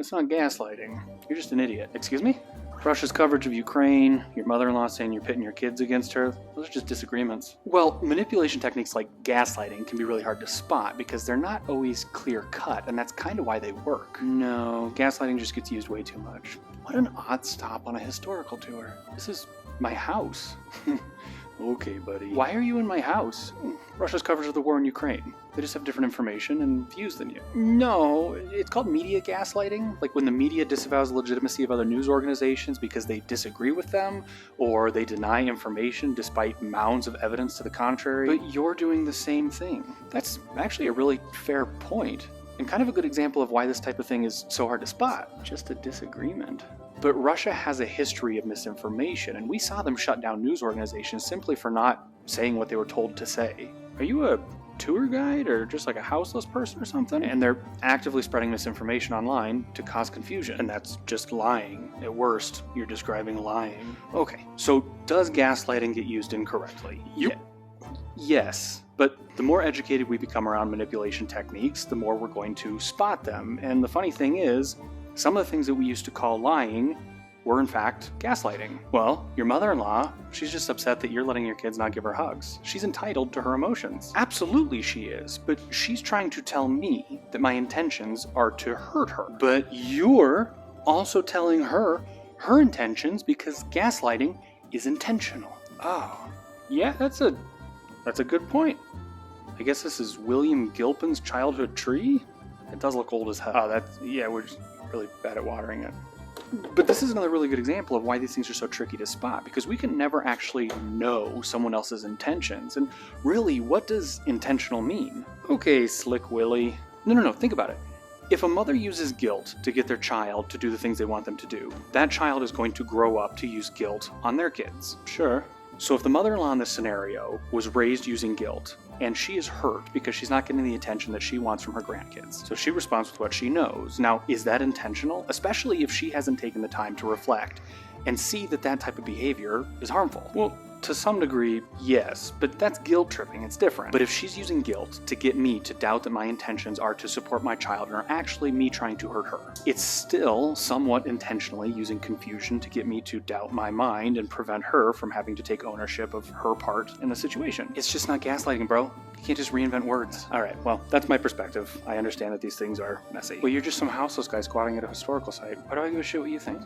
That's not gaslighting. You're just an idiot. Excuse me? Russia's coverage of Ukraine, your mother-in-law saying you're pitting your kids against her, those are just disagreements. Well, manipulation techniques like gaslighting can be really hard to spot because they're not always clear-cut, and that's kind of why they work. No, gaslighting just gets used way too much. What an odd stop on a historical tour. This is my house. Okay, buddy. Why are you in my house? Russia's coverage of the war in Ukraine. They just have different information and views than you. No, it's called media gaslighting. Like when the media disavows the legitimacy of other news organizations because they disagree with them, or they deny information despite mounds of evidence to the contrary. But you're doing the same thing. That's actually a really fair point, and kind of a good example of why this type of thing is so hard to spot. Just a disagreement. But Russia has a history of misinformation, and we saw them shut down news organizations simply for not saying what they were told to say. Are you a tour guide or just like a houseless person or something? And they're actively spreading misinformation online to cause confusion. And that's just lying. At worst, you're describing lying. Okay, so does gaslighting get used incorrectly? Yes, but the more educated we become around manipulation techniques, the more we're going to spot them. And the funny thing is, some of the things that we used to call lying were in fact gaslighting. Well, your mother-in-law, she's just upset that you're letting your kids not give her hugs. She's entitled to her emotions. Absolutely she is, but she's trying to tell me that my intentions are to hurt her. But you're also telling her her intentions because gaslighting is intentional. Oh, yeah, that's a good point. I guess this is William Gilpin's childhood tree? It does look old as hell. Oh, we're just really bad at watering it. But this is another really good example of why these things are so tricky to spot, because we can never actually know someone else's intentions. And really, what does intentional mean? Okay, Slick Willy. No, think about it. If a mother uses guilt to get their child to do the things they want them to do, that child is going to grow up to use guilt on their kids. Sure. So if the mother-in-law in this scenario was raised using guilt, and she is hurt because she's not getting the attention that she wants from her grandkids, so she responds with what she knows. Now, is that intentional? Especially if she hasn't taken the time to reflect and see that that type of behavior is harmful. Well, to some degree, yes, but that's guilt tripping, it's different. But if she's using guilt to get me to doubt that my intentions are to support my child and are actually me trying to hurt her, it's still somewhat intentionally using confusion to get me to doubt my mind and prevent her from having to take ownership of her part in the situation. It's just not gaslighting, bro. You can't just reinvent words. Alright, well, that's my perspective. I understand that these things are messy. Well, you're just some houseless guy squatting at a historical site. Why do I give a shit what you think?